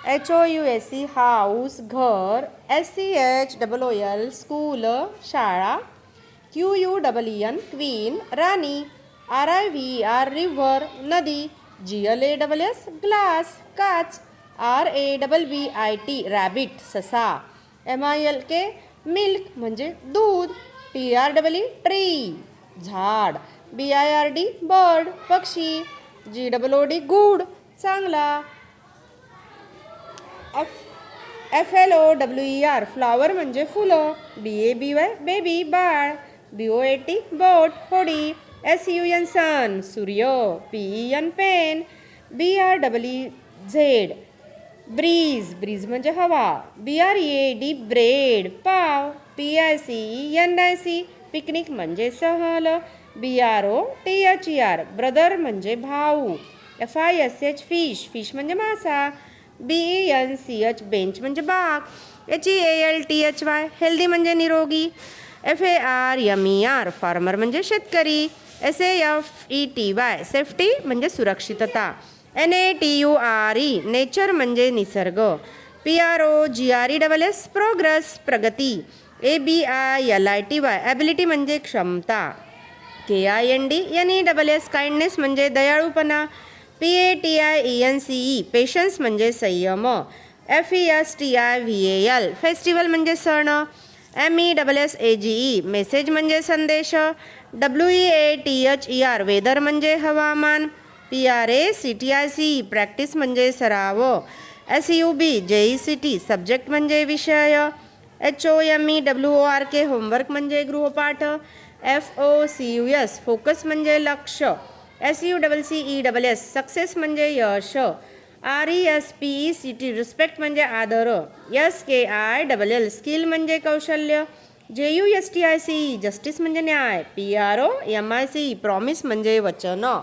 HOUSE house घर, SCHOOL school शाळा, QUEEN queen राणी, RIVER river नदी, GLASS ग्लास काच, RABBIT रॅबिट ससा, MILK मिल्क म्हणजे दूध, TREE ट्री झाड, BIRD बर्ड पक्षी, GOOD गुड चांगला, FLOWER फ्लॉवर म्हणजे फुलं, BABY बेबी बाळ, BOAT बोट होडी, SUN सन सूर्य, PEN पेन, BREZ ब्रीज म्हणजे हवा, BREAD ब्रेड पाव, PICENIC पिकनिक म्हणजे सहल, BROTHER ब्रदर म्हणजे भाऊ, FISH फिश म्हणजे मासा, BENCH बेंच म्हणजे बाग, HEALTHY हेल्दी म्हणजे निरोगी, FARMER फार्मर म्हणजे शेतकरी, SAFETY सेफ्टी म्हणजे सुरक्षितता, NATURE नेचर म्हणजे निसर्ग, PROGRESS प्रोग्रेस प्रगती, ABILITY ॲबिलिटी म्हणजे क्षमता, KINDNESS काइंडनेस म्हणजे दयाळूपणा, PATIENCE पेशन्स म्हणजे संयम, FESTIVAL फेस्टिवल म्हणजे सण, MESSAGE मेसेज म्हणजे संदेश, WEATHER वेदर म्हणजे हवामान, PRACTIC प्रॅक्टिस म्हणजे सराव, SUB JECT सब्जेक्ट म्हणजे विषय, HOMEWORK होमवर्क म्हणजे गृहपाठ, FOCUS फोकस म्हणजे लक्ष, SUCCESS सक्सेस म्हणजे यश, RESPECT रिस्पेक्ट म्हणजे आदर, SKILL स्किल म्हणजे कौशल्य, JUSTICE जस्टिस म्हणजे न्याय, PROMISE प्रॉमिस म्हणजे वचन.